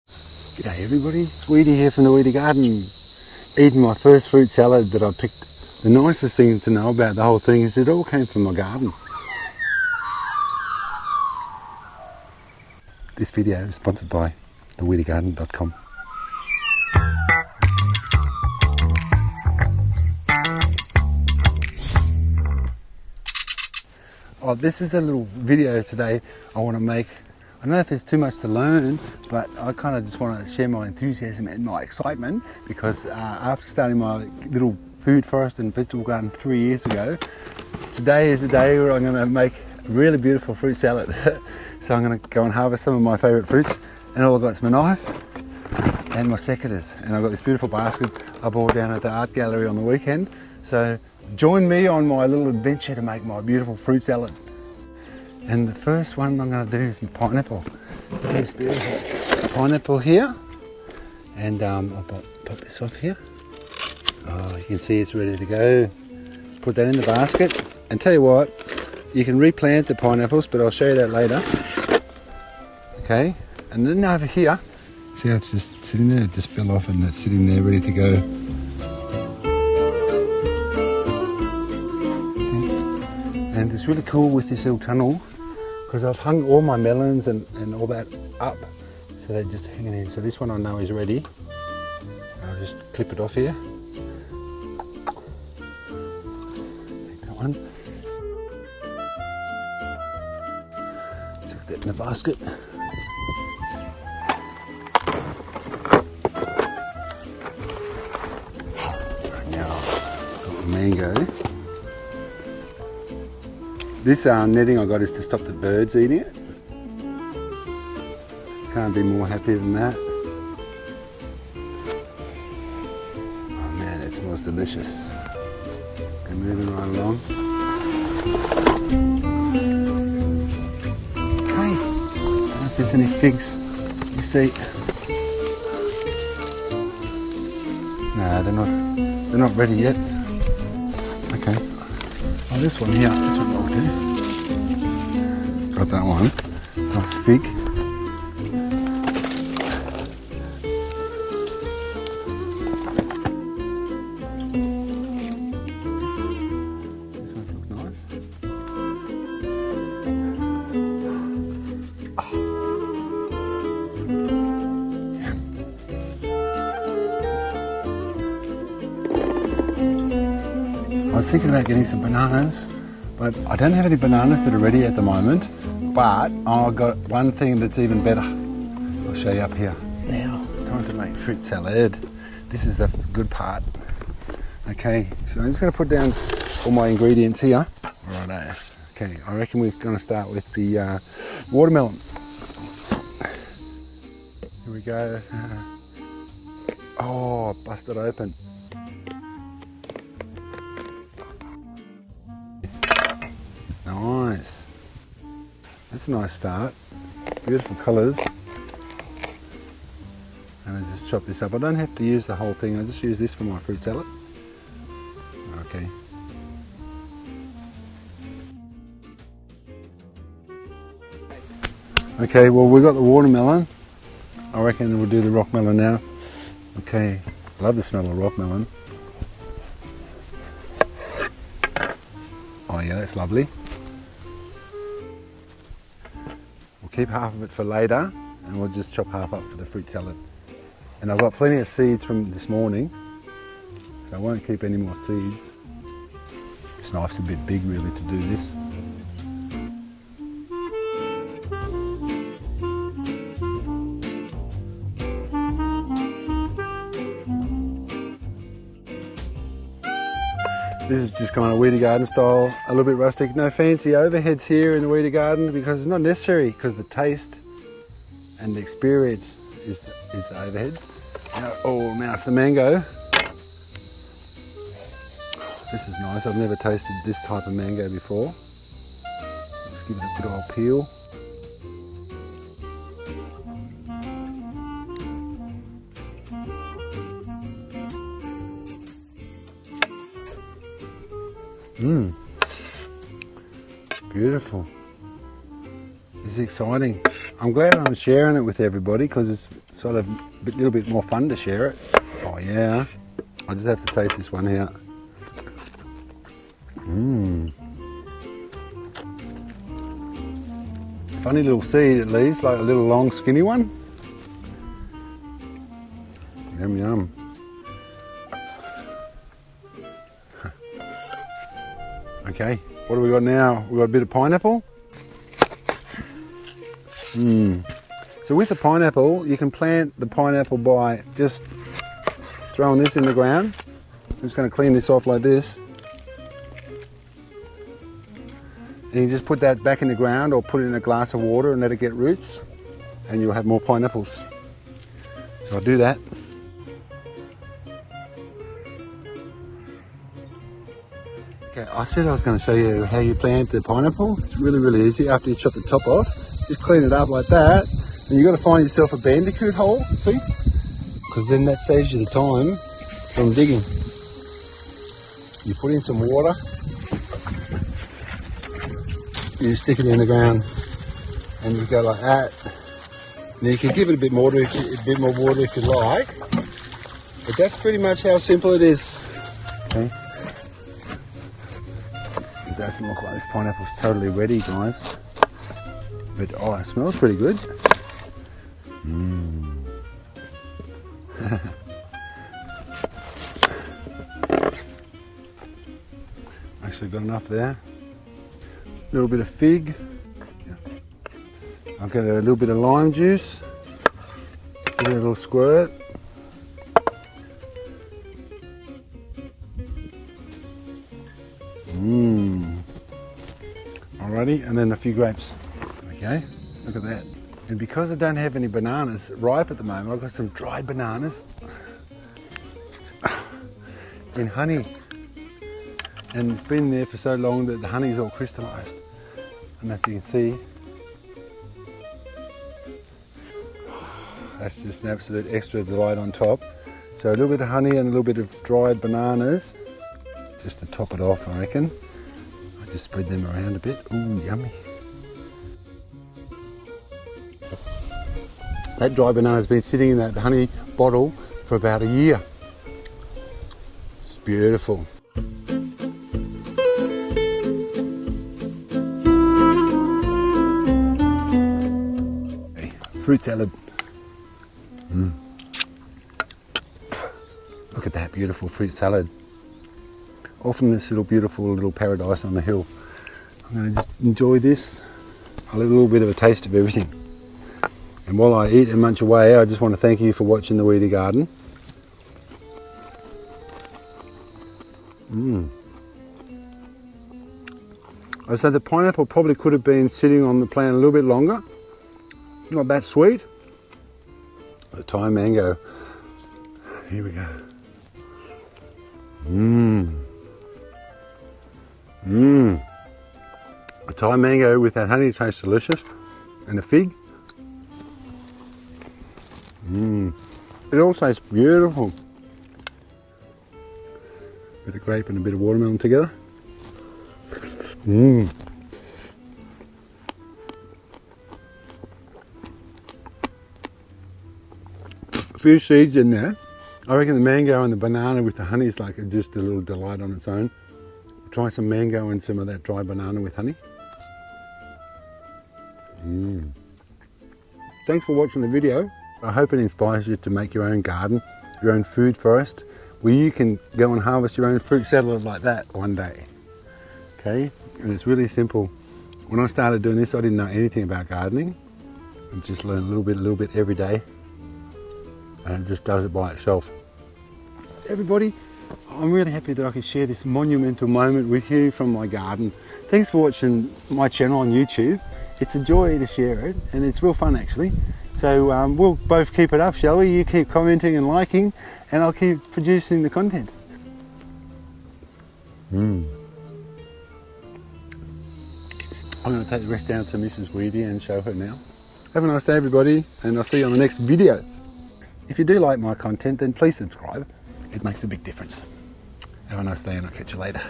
G'day everybody, it's Weedy here from the Weedy Garden, eating my first fruit salad that I picked. The nicest thing to know about the whole thing is it all came from my garden. This video is sponsored by theweedygarden.com. Oh, this is a little video today I want to make. I don't know if there's too much to learn, but I kind of just want to share my enthusiasm and my excitement because after starting my little food forest and vegetable garden 3 years ago, today is the day where I'm going to make a really beautiful fruit salad. So I'm going to go and harvest some of my favourite fruits, and all I've got is my knife and my secateurs, and I've got this beautiful basket I bought down at the art gallery on the weekend. So join me on my little adventure to make my beautiful fruit salad. And the first one I'm going to do is my pineapple. This beautiful pineapple here, and I'll pop this off here. Oh, you can see it's ready to go. Put that in the basket, and tell you what, you can replant the pineapples, but I'll show you that later. Okay, and then over here, see how it's just sitting there? It just fell off and it's sitting there ready to go. And it's really cool with this little tunnel because I've hung all my melons and all that up, so they're just hanging in. So this one I know is ready. I'll just clip it off here. Take that one. Stick that in the basket. Now I've got my mango. This netting I got is to stop the birds eating it. Can't be more happy than that. Oh man, it smells delicious. Okay, moving right along. Okay, I don't know if there's any figs. You see? No, they're not ready yet. Okay. Oh, this one here, this one will do. Got that one. Nice fig. This one's look nice. Oh. Yeah. I was thinking about getting some bananas, but I don't have any bananas that are ready at the moment. But I've got one thing that's even better. I'll show you up here. Now, time to make fruit salad. This is the good part. Okay, so I'm just going to put down all my ingredients here. Righto. Okay, I reckon we're going to start with the watermelon. Here we go. Oh, bust it open. Nice. That's a nice start. Beautiful colours. And I just chop this up. I don't have to use the whole thing. I just use this for my fruit salad. Okay. Okay, well we've got the watermelon. I reckon we'll do the rock melon now. Okay, love the smell of rock melon. Oh yeah, that's lovely. Keep half of it for later, and we'll just chop half up for the fruit salad. And I've got plenty of seeds from this morning, so I won't keep any more seeds. This knife's a bit big really to do this. This is just kind of Weedy Garden style, a little bit rustic. No fancy overheads here in the Weedy Garden because it's not necessary, because the taste and the experience is the overhead. Now it's the mango. This is nice. I've never tasted this type of mango before. Let's give it a good old peel. Mmm, beautiful. This is exciting. I'm glad I'm sharing it with everybody because it's sort of a little bit more fun to share it. Oh yeah, I just have to taste this one here. Funny little seed it leaves, like a little long skinny one. Yum yum. Okay, what do we got now? We've got a bit of pineapple. So with the pineapple, you can plant the pineapple by just throwing this in the ground. I'm just going to clean this off like this. And you just put that back in the ground or put it in a glass of water and let it get roots, and you'll have more pineapples. So I'll do that. Okay, I said I was going to show you how you plant the pineapple. It's really, really easy. After you chop the top off, just clean it up like that. And you've got to find yourself a bandicoot hole, see? Because then that saves you the time from digging. You put in some water. You stick it in the ground, and you go like that. Now you can give it a bit more water if you like, but that's pretty much how simple it is. Okay. It doesn't look like this pineapple's totally ready, guys, but oh, it smells pretty good. Actually got enough there. A little bit of fig. I've got a little bit of lime juice. Give it a little squirt. Alrighty, and then a few grapes. Okay, look at that. And because I don't have any bananas ripe at the moment, I've got some dried bananas in honey. And it's been there for so long that the honey's all crystallised. And as you can see, that's just an absolute extra delight on top. So a little bit of honey and a little bit of dried bananas, just to top it off, I reckon. I just spread them around a bit. Ooh, yummy. That dried banana's been sitting in that honey bottle for about a year. It's beautiful. Fruit salad. Look at that beautiful fruit salad. Off in this beautiful little paradise on the hill. I'm going to just enjoy this. I'll have a little bit of a taste of everything. And while I eat and munch away, I just want to thank you for watching the Weedy Garden. I said the pineapple probably could have been sitting on the plant a little bit longer. Not that sweet. The Thai mango. Here we go. The Thai mango with that honey tastes delicious. And the fig. It all tastes beautiful. With a grape and a bit of watermelon together. A few seeds in there. I reckon the mango and the banana with the honey is like just a little delight on its own. Try some mango and some of that dry banana with honey. Thanks for watching the video. I hope it inspires you to make your own garden, your own food forest, where you can go and harvest your own fruit salad like that one day. Okay, and it's really simple. When I started doing this, I didn't know anything about gardening. I just learned a little bit every day. And it just does it by itself. Everybody, I'm really happy that I could share this monumental moment with you from my garden. Thanks for watching my channel on YouTube. It's a joy to share it, and it's real fun actually. So we'll both keep it up, shall we? You keep commenting and liking, and I'll keep producing the content. I'm going to take the rest down to Mrs. Weedy and show her now. Have a nice day everybody, and I'll see you on the next video. If you do like my content, then please subscribe. It makes a big difference. Have a nice day and I'll catch you later.